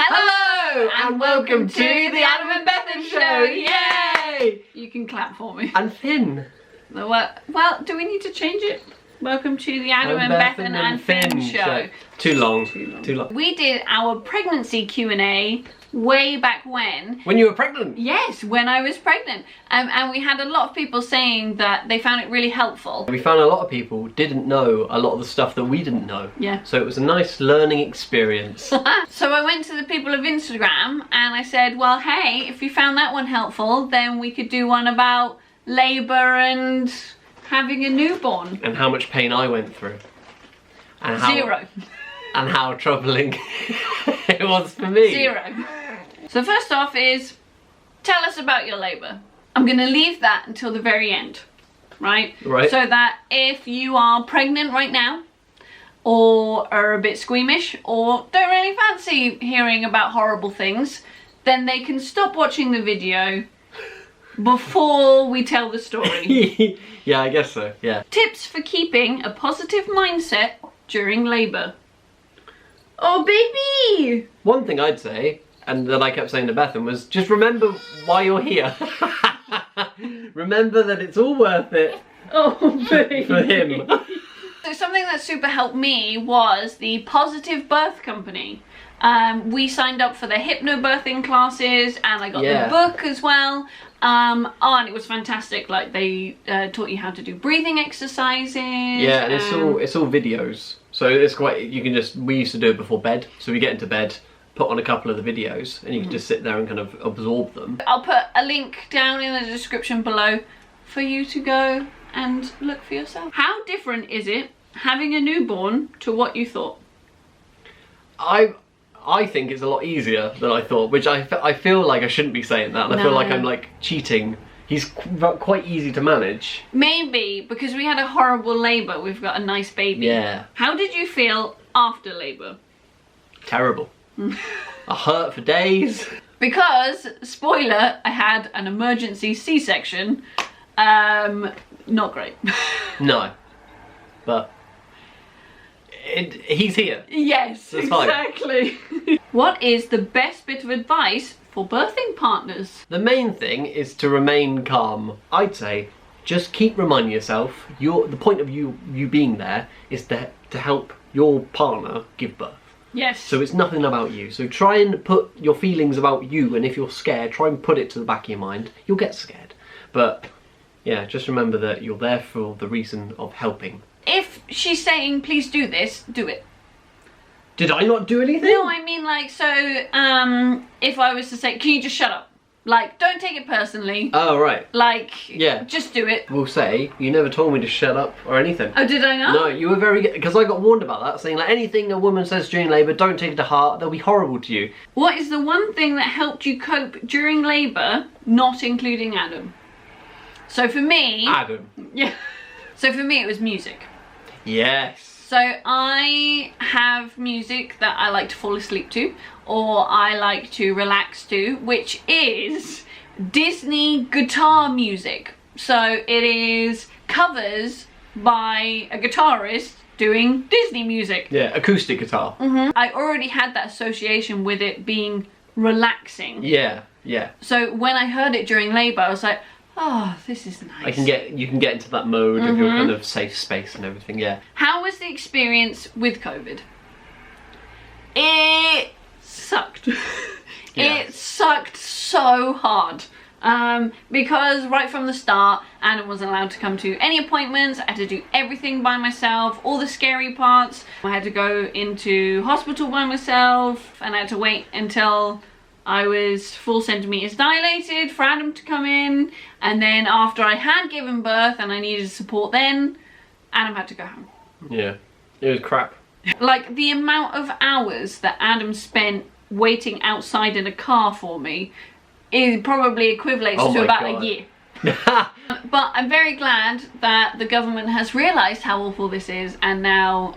Hello and welcome to the Adam and Bethan show. Yay! You can clap for me. And Finn. Well, do we need to change it? Welcome to the Adam and Bethan and Finn show. Too long. We did our pregnancy Q&A way back when. When you were pregnant? Yes, when I was pregnant. And we had a lot of people saying that they found it really helpful. We found a lot of people didn't know a lot of the stuff that we didn't know. Yeah. So it was a nice learning experience. So I went to the people of Instagram and I said, well, hey, if you found that one helpful, then we could do one about labour and having a newborn. And how much pain I went through. And how, Zero. And how troubling it was for me. Zero. So first off is, tell us about your labour. I'm going to leave that until the very end, right? Right. So that if you are pregnant right now, or are a bit squeamish, or don't really fancy hearing about horrible things, then they can stop watching the video before we tell the story. Yeah, I guess so, yeah. Tips for keeping a positive mindset during labour. Oh, baby! One thing I'd say, and that I kept saying to Bethan, was just remember why you're here. Remember that it's all worth it. Oh, baby. For him. So something that super helped me was the Positive Birth Company. We signed up for the hypnobirthing classes and I got the book as well. And it was fantastic. Like they taught you how to do breathing exercises. Yeah, and it's all videos. So it's quite, we used to do it before bed. So we get into bed, put on a couple of the videos and you can just sit there and kind of absorb them. I'll put a link down in the description below for you to go and look for yourself. How different is it having a newborn to what you thought? I think it's a lot easier than I thought, which I feel like I shouldn't be saying that, and I feel like I'm like cheating. He's quite easy to manage. Maybe because we had a horrible labour, we've got a nice baby. Yeah. How did you feel after labour? Terrible. I hurt for days. Because, spoiler, I had an emergency C-section. Not great. No. But he's here. Yes, that's exactly. What is the best bit of advice for birthing partners? The main thing is to remain calm. I'd say just keep reminding yourself, the point of you being there is to help your partner give birth. Yes. So it's nothing about you. So try and put your feelings about you, and if you're scared, try and put it to the back of your mind. You'll get scared. But yeah, just remember that you're there for the reason of helping. If she's saying, please do this, do it. Did I not do anything? No, I mean like, so, if I was to say, can you just shut up? Like, don't take it personally. Oh, right. Like, yeah, just do it. We'll say, you never told me to shut up or anything. Oh, did I not? No, you were very good, because I got warned about that, saying like, anything a woman says during labour, don't take it to heart, they'll be horrible to you. What is the one thing that helped you cope during labour, not including Adam? So for me... Adam. Yeah. So for me, it was music. Yes. So I have music that I like to fall asleep to, or I like to relax to, which is Disney guitar music. So it is covers by a guitarist doing Disney music. Yeah, acoustic guitar. I already had that association with it being relaxing. Yeah, yeah. So when I heard it during labour, I was like, oh, this is nice. You can get into that mode of your kind of safe space and everything, yeah. How was the experience with COVID? It sucked. Yeah. It sucked so hard. Because right from the start, Adam wasn't allowed to come to any appointments. I had to do everything by myself, all the scary parts. I had to go into hospital by myself, and I had to wait until I was 4 centimeters dilated for Adam to come in, and then after I had given birth and I needed support then, Adam had to go home. Yeah, it was crap. Like the amount of hours that Adam spent waiting outside in a car for me, it probably equivalates to about a year. But I'm very glad that the government has realised how awful this is, and now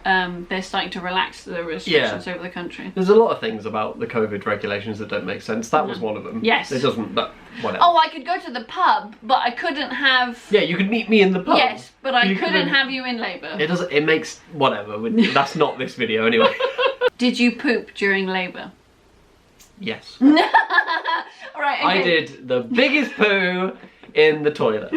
they're starting to relax the restrictions over the country. There's a lot of things about the COVID regulations that don't make sense. That was one of them. Yes. It doesn't, but whatever. Oh, I could go to the pub, but I couldn't have... Yeah, you could meet me in the pub. Yes, but I couldn't have you in labour. It makes... whatever. That's not this video anyway. Did you poop during labour? Yes. Alright, okay. I did the biggest poo in the toilet.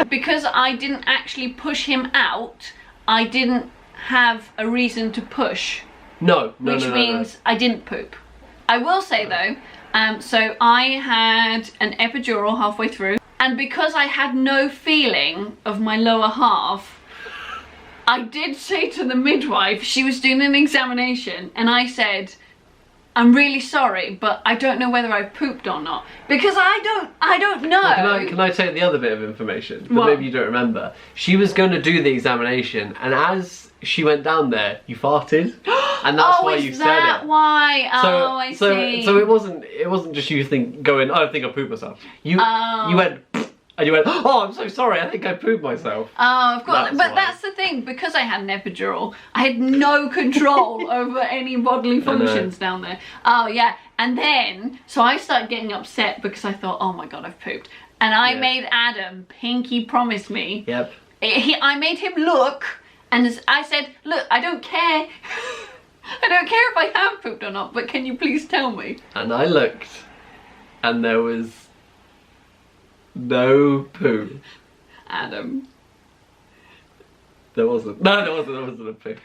Because I didn't actually push him out, I didn't have a reason to push. No. Which means I didn't poop. I will say though, so I had an epidural halfway through, and because I had no feeling of my lower half, I did say to the midwife, she was doing an examination, and I said, I'm really sorry, but I don't know whether I pooped or not. Because I don't know. Well, can I take the other bit of information that maybe you don't remember? She was going to do the examination, and as she went down there, you farted, and that's why you said it. Oh, is that why? Oh, I see. So it wasn't just you going, oh, I think I pooped myself. You went, and you went, oh, I'm so sorry, I think I pooped myself. Oh, of course. That's the thing, because I had an epidural, I had no control over any bodily functions down there. Oh, yeah. And then, so I started getting upset because I thought, oh my God, I've pooped. And I made Adam pinky promise me. Yep. I made him look, and I said, look, I don't care. I don't care if I have pooped or not, but can you please tell me? And I looked, and there was no poo. Adam. There wasn't. No, there wasn't a poo.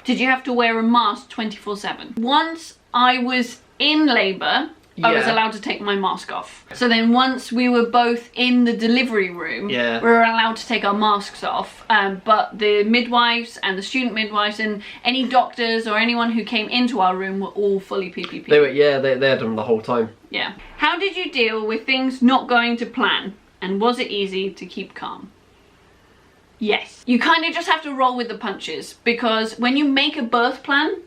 Did you have to wear a mask 24/7? Once I was in labour, I was allowed to take my mask off. So then once we were both in the delivery room, we were allowed to take our masks off. But the midwives and the student midwives and any doctors or anyone who came into our room were all fully PPP. They were, they had them the whole time. Yeah. How did you deal with things not going to plan? And was it easy to keep calm? Yes. You kind of just have to roll with the punches, because when you make a birth plan,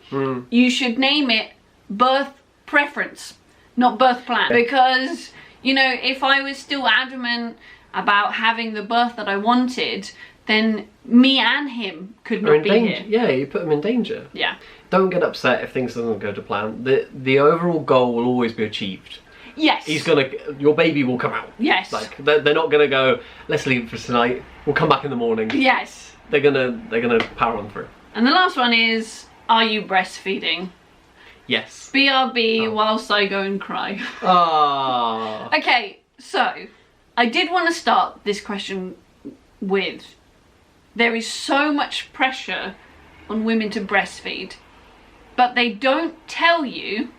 you should name it birth preference, not birth plan. Because, you know, if I was still adamant about having the birth that I wanted, then me and him could not be here. Yeah, you put them in danger. Yeah. Don't get upset if things doesn't go to plan. The overall goal will always be achieved. Yes. Your baby will come out. Yes. Like they're not gonna go, let's leave for tonight, we'll come back in the morning. Yes. They're gonna power on through. And the last one is, are you breastfeeding? Yes. BRB whilst I go and cry. Ah. Okay, so I did want to start this question with, there is so much pressure on women to breastfeed, but they don't tell you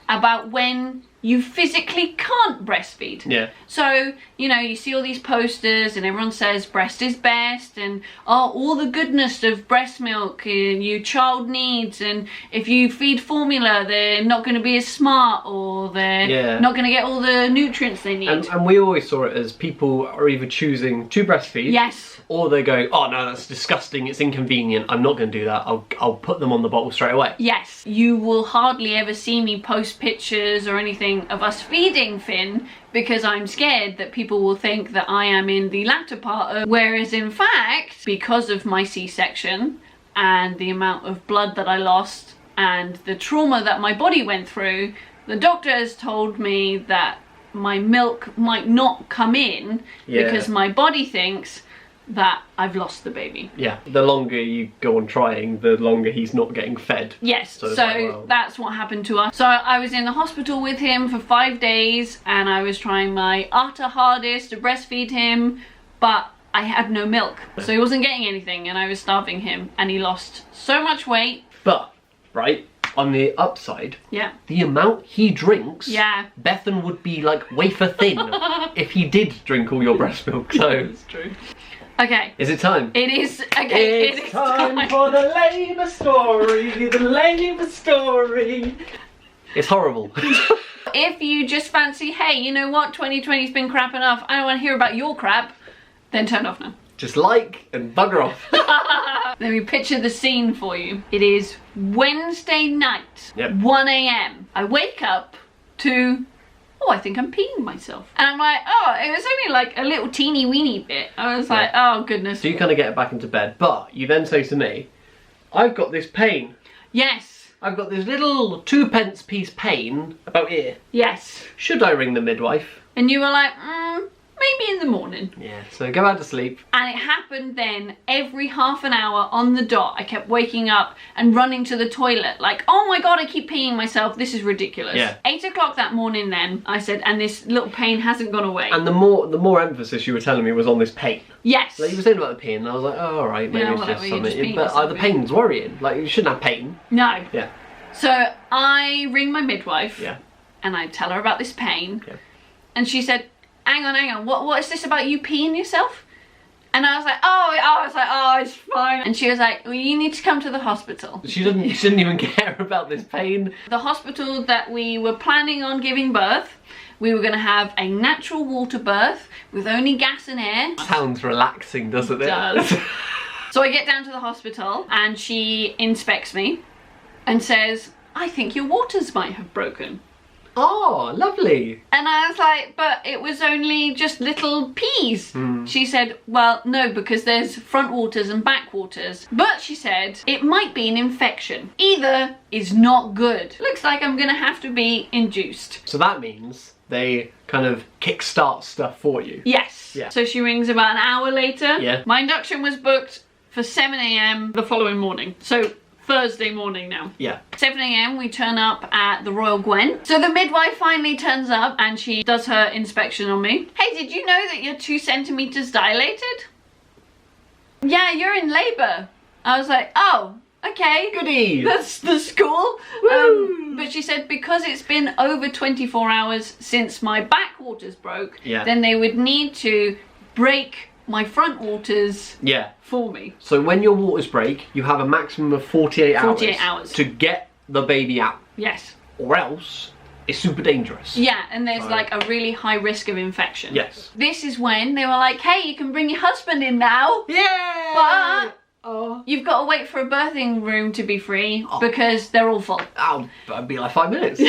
about when you physically can't breastfeed. Yeah. So, you know, you see all these posters and everyone says breast is best, and all the goodness of breast milk your child needs, and if you feed formula they're not going to be as smart, or they're not going to get all the nutrients they need. And we always saw it as people are either choosing to breastfeed. Yes. Or they're going, oh no, that's disgusting, it's inconvenient, I'm not going to do that, I'll put them on the bottle straight away. Yes. You will hardly ever see me post pictures or anything of us feeding Finn, because I'm scared that people will think that I am in the latter part of, whereas in fact, because of my C-section and the amount of blood that I lost and the trauma that my body went through, the doctor has told me that my milk might not come in because my body thinks that I've lost the baby. Yeah, the longer you go on trying, the longer he's not getting fed. Yes, so that's what happened to us. So I was in the hospital with him for 5 days, and I was trying my utter hardest to breastfeed him, but I had no milk. So he wasn't getting anything, and I was starving him, and he lost so much weight. But, right, on the upside, the amount he drinks, Bethan would be like wafer thin if he did drink all your breast milk. So it's true. Okay. Is it time? It is. Okay. It's time for the labour story. The labour story. It's horrible. If you just fancy, hey, you know what? 2020's been crap enough. I don't want to hear about your crap. Then turn off now. Just like and bugger off. Let me picture the scene for you. It is Wednesday night, 1 AM. I wake up to, oh, I think I'm peeing myself. And I'm like, oh, it was only like a little teeny weeny bit. I was like, oh goodness. So you kind of get back into bed, but you then say to me, I've got this pain. Yes. I've got this little 2p piece pain about here. Yes. Should I ring the midwife? And you were like, maybe in the morning. Yeah, so go back to sleep. And it happened then every half an hour on the dot. I kept waking up and running to the toilet like, oh my god, I keep peeing myself. This is ridiculous. Yeah. 8 o'clock that morning then, I said, and this little pain hasn't gone away. And the more emphasis you were telling me was on this pain. Yes. Like you were saying about the pain, and I was like, oh, all right, maybe Yeah, it's whatever, just you're something. just peeing But yourself, the yeah. pain's worrying. Like, you shouldn't have pain. No. Yeah. So I ring my midwife. Yeah. And I tell her about this pain. Yeah. And she said, hang on, what is this about you peeing yourself? And I was like, oh, it's fine. And she was like, well, you need to come to the hospital. She didn't even care about this pain. The hospital that we were planning on giving birth, we were going to have a natural water birth with only gas and air. Sounds relaxing, doesn't it? It does. So I get down to the hospital and she inspects me and says, I think your waters might have broken. Oh, lovely. And I was like, but it was only just little peas. She said, well, no, because there's front waters and back waters. But she said, it might be an infection. Either is not good. Looks like I'm gonna have to be induced. So that means they kind of kickstart stuff for you. Yes. Yeah. So she rings about an hour later. Yeah. My induction was booked for 7 a.m. the following morning. So Thursday morning now. Yeah. 7 a.m. we turn up at the Royal Gwen. So the midwife finally turns up and she does her inspection on me. Hey, did you know that you're 2 centimeters dilated? Yeah, you're in labor. I was like, oh, okay. Goody. That's cool. Woo. But she said because it's been over 24 hours since my back waters broke, Yeah. then they would need to break my front waters Yeah. for me. So when your waters break, you have a maximum of 48 hours. 48 hours. To get the baby out. Yes. Or else, it's super dangerous. Yeah, and there's So- like a really high risk of infection. Yes. This is when they were like, hey, you can bring your husband in now. Yay! But Oh. you've got to wait for a birthing room to be free because they're all full. That'd be like 5 minutes,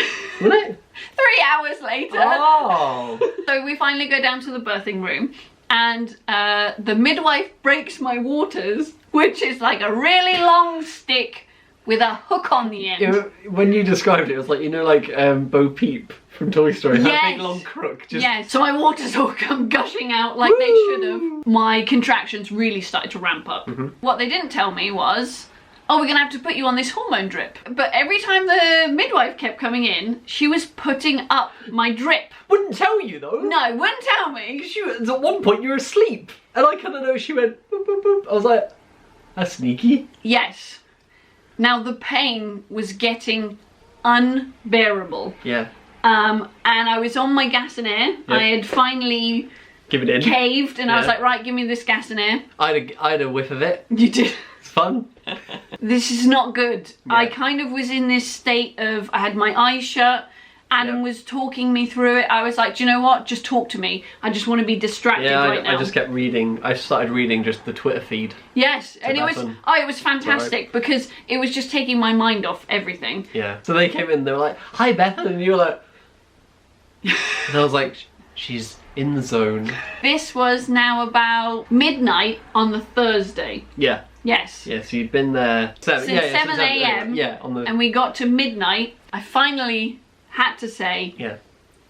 wouldn't it? 3 hours later. Oh. So we finally go down to the birthing room and the midwife breaks my waters, which is like a really long stick with a hook on the end. You know, when you described it was like, you know, like Bo Peep from Toy Story, that Yes. big long crook. Just... Yeah, so my waters all come gushing out like they should have. My contractions really started to ramp up. What they didn't tell me was, oh, we're gonna have to put you on this hormone drip. But every time the midwife kept coming in, she was putting up my drip. Wouldn't tell you though. No, wouldn't tell me. At one point you were asleep, and I kind of know she went boop, boop, boop. I was like, that's sneaky. Yes. Now the pain was getting unbearable. Yeah. And I was on my gas and air. Yeah. I had finally Give it in. caved and I was Yeah. like, right, give me this gas and air. I had a whiff of it. You did. It's fun. This is not good. Yeah. I kind of was in this state of, I had my eyes shut. Adam Yeah. was talking me through it. I was like, do you know what? Just talk to me. I just want to be distracted Yeah, right now. I just kept reading. I started reading just the Twitter feed. Yes, and Bethan. it was fantastic because it was just taking my mind off everything. Yeah. So they came in, they were like, hi Bethan, and you were like, and I was like, she's in the zone. This was now about midnight on the Thursday. Yeah. Yes. Yeah, so you'd been there Since 7 a.m. Yeah, on the And we got to midnight. I finally had to say, yeah.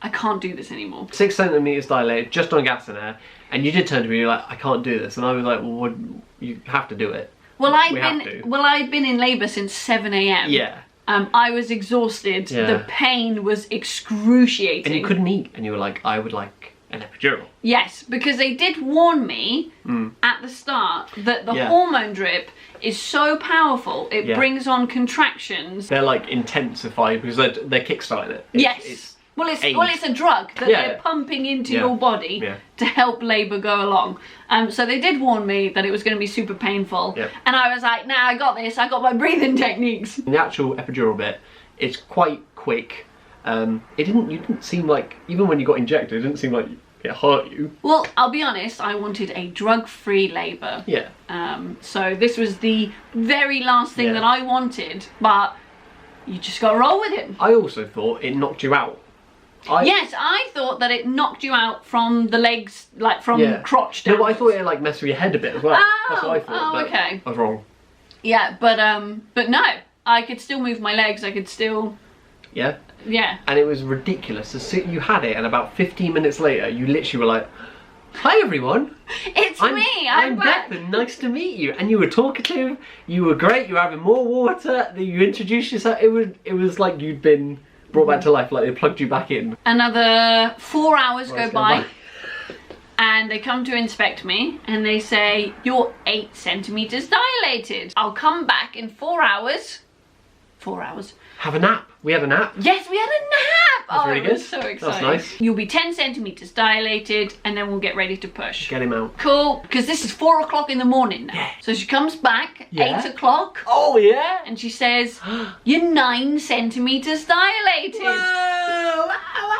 I can't do this anymore. 6 centimeters dilated, just on gas and air, and you did turn to me. You're like, I can't do this, and I was like, well, you have to do it. Well, We have to. I'd been in labour since 7 a.m. Yeah. I was exhausted. Yeah. The pain was excruciating. And you couldn't eat, and you were like, I would like an epidural. Yes, because they did warn me at the start that the Yeah. hormone drip is so powerful it Yeah. brings on contractions. They're like intensified because they're kickstarting it. Yes. Well, it's AIDS. a drug that Yeah. they're pumping into Yeah. your body Yeah. to help labour go along. So they did warn me that it was going to be super painful. Yeah. And I was like, nah, I got this. I got my breathing techniques. The actual epidural bit, it's quite quick. You didn't seem like, even when you got injected, it didn't seem like it hurt you. Well, I'll be honest, I wanted a drug-free labour. Yeah. So this was the very last thing Yeah. that I wanted, but you just got to roll with it. I also thought it knocked you out. Yes, I thought that it knocked you out from the legs, like from Yeah. crotch No, down. but I thought it like messed with your head a bit as well. That's what I thought. Oh, but okay. I was wrong. Yeah, but no, I could still move my legs. I could still, Yeah. yeah. And it was ridiculous. You had it, and about 15 minutes later, you literally were like, Hi everyone. It's me. I'm back. Bethan. Nice to meet you. And you were talkative. You were great. You were having more water. You introduced yourself. It was like you'd been brought back to life. Like they plugged you back in. Another 4 hours go by. And they come to inspect me and they say, you're 8 centimeters dilated. I'll come back in 4 hours. 4 hours. Have a nap. We had a nap. Yes, we had a nap. That's really good. It was so exciting. That's nice. You'll be 10 centimeters dilated and then we'll get ready to push. Get him out. Cool, because this is 4 o'clock in the morning now. Yeah. So she comes back, Yeah. 8 o'clock. Oh yeah. And she says, you're 9 centimeters dilated. Whoa.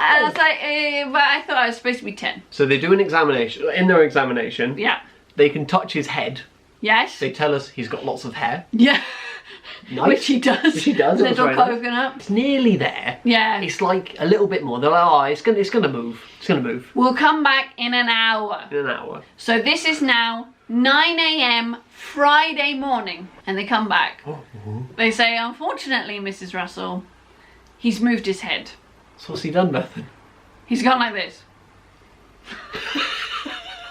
I was like, but I thought I was supposed to be 10. So they do an examination. In their examination, Yeah. they can touch his head. Yes. They tell us he's got lots of hair. Yeah. Nice. Which he does. Which he does. That was Little very nice. coconut. It's nearly there. Yeah. It's like a little bit more. They're like, oh, it's gonna move. It's gonna move We'll come back in an hour. in an hour. So this is now 9 a.m. Friday morning. And they come back. They say, unfortunately, Mrs. Russell, he's moved his head. So what's he done, Bethan? He's gone like this.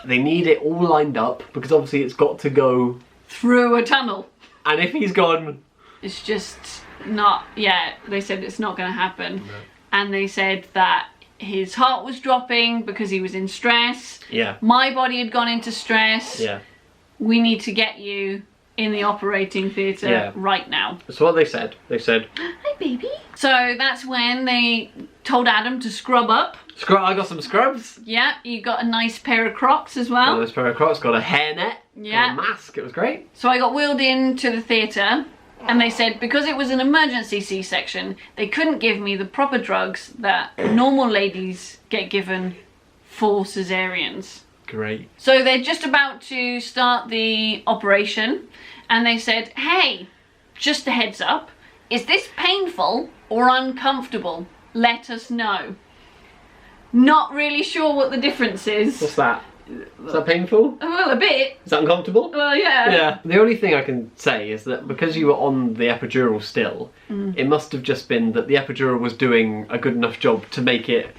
They need it all lined up because obviously it's got to go. Through a tunnel. And if he's gone, It's just not, yeah, they said it's not going to happen. No. And they said that his heart was dropping because he was in stress. yeah, My body had gone into stress. yeah. We need to get you in the operating theatre Yeah. right now. So what they said, Hi, baby. So that's when they told Adam to scrub up. I got some scrubs. Yeah, you got a nice pair of Crocs as Got well. this pair of Crocs, got a hairnet, Yeah. got a mask. It was great. So I got wheeled into the theatre and they said because it was an emergency C-section, they couldn't give me the proper drugs that normal ladies get given for cesareans. Great. So they're just about to start the operation and they said, hey, just a heads up, is this painful or uncomfortable? Let us know. Not really sure what the difference is. What's that? Is that painful? Well, a bit. Is that uncomfortable? Well, yeah. Yeah. The only thing I can say is that because you were on the epidural still, it must have just been that the epidural was doing a good enough job to make it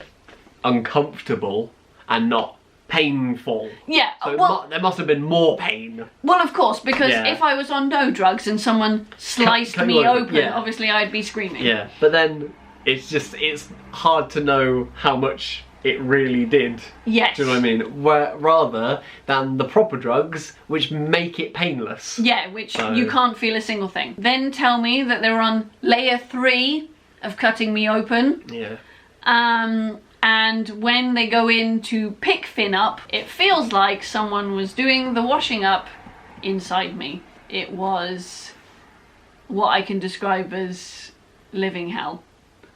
uncomfortable and not painful. Yeah, So well, there must have been more pain. well, of course, because Yeah. if I was on no drugs and someone sliced cut me you open, open, yeah. obviously I'd be screaming. Yeah. But then it's hard to know how much it really did. Yes. Do you know what I mean? Rather than the proper drugs, which make it painless. Yeah, which So- you can't feel a single thing. Then tell me that they're on layer 3 of cutting me open. Yeah. And when they go in to pick Finn up, it feels like someone was doing the washing up inside me. It was what I can describe as living hell.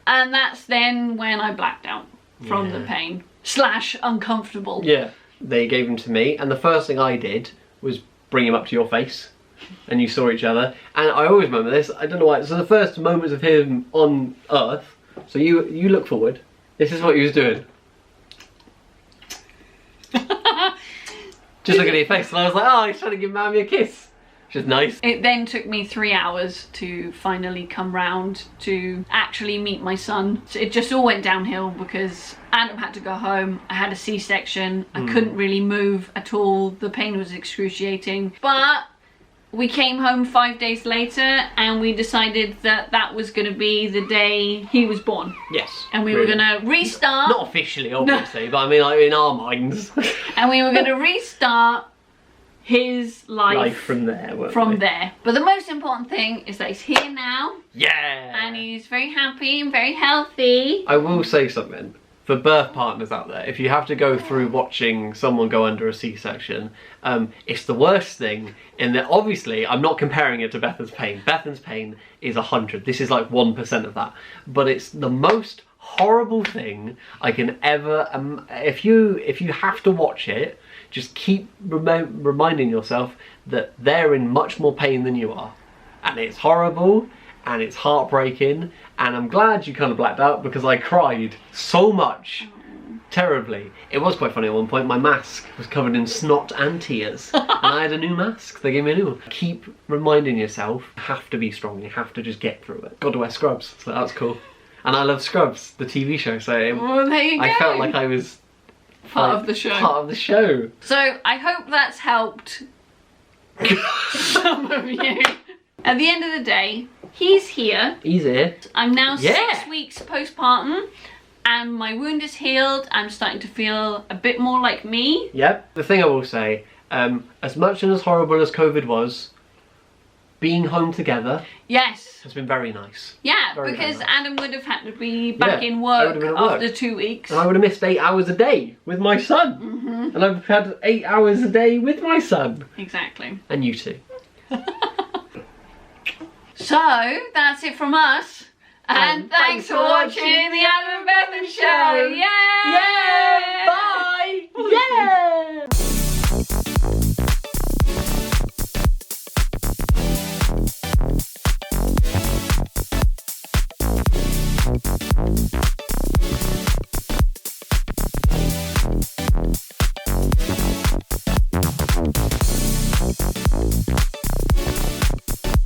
And that's then when I blacked out from the Yeah. pain / uncomfortable. Yeah. They gave him to me, and the first thing I did was bring him up to your face, and you saw each other. And I always remember this. I don't know why. So the first moments of him on Earth. So you look forward. This is what he was doing. Just look at your face, and I was like, oh, he's trying to give Mammy a kiss. Which is nice. It then took me 3 hours to finally come round to actually meet my son. So it just all went downhill because Adam had to go home. I had a C-section. I couldn't really move at all. The pain was excruciating. But we came home 5 days later and we decided that that was going to be the day he was born. Yes. And we really. were going to restart. Not officially, obviously, but I mean, like, in our minds. And we were going to restart his life from there, weren't from we? there. But the most important thing is that he's here now. Yeah. And he's very happy and very healthy. I will say something. For birth partners out there, if you have to go through watching someone go under a C-section, it's the worst thing in that obviously I'm not comparing it to Bethan's pain. Bethan's pain is 100. This is like 1% of that. But it's the most horrible thing I can ever... if you have to watch it, just keep reminding yourself that they're in much more pain than you are. And it's horrible. And it's heartbreaking, and I'm glad you kind of blacked out because I cried so much, terribly. It was quite funny at one point, my mask was covered in snot and tears, and I had a new mask, they gave me a new one. Keep reminding yourself, you have to be strong, you have to just get through it. Got to wear scrubs, so that's cool. And I love Scrubs, the TV show, so Well, there you I go. felt like I was part of the show. Part of the show. So I hope that's helped some of you. At the end of the day, he's here. He's here. I'm now 6 weeks postpartum and my wound is healed. I'm starting to feel a bit more like me. Yep. The thing I will say, as much and as horrible as COVID was, being home together has been very nice. Yeah, very, because very nice. Adam would have had to be back in work after 2 weeks. And I would have missed 8 hours a day with my son. And I've had 8 hours a day with my son. Exactly. And you too. So, that's it from us. And thanks for watching the Adam and Bethan Show. Yay! Yeah! Bye! Yeah!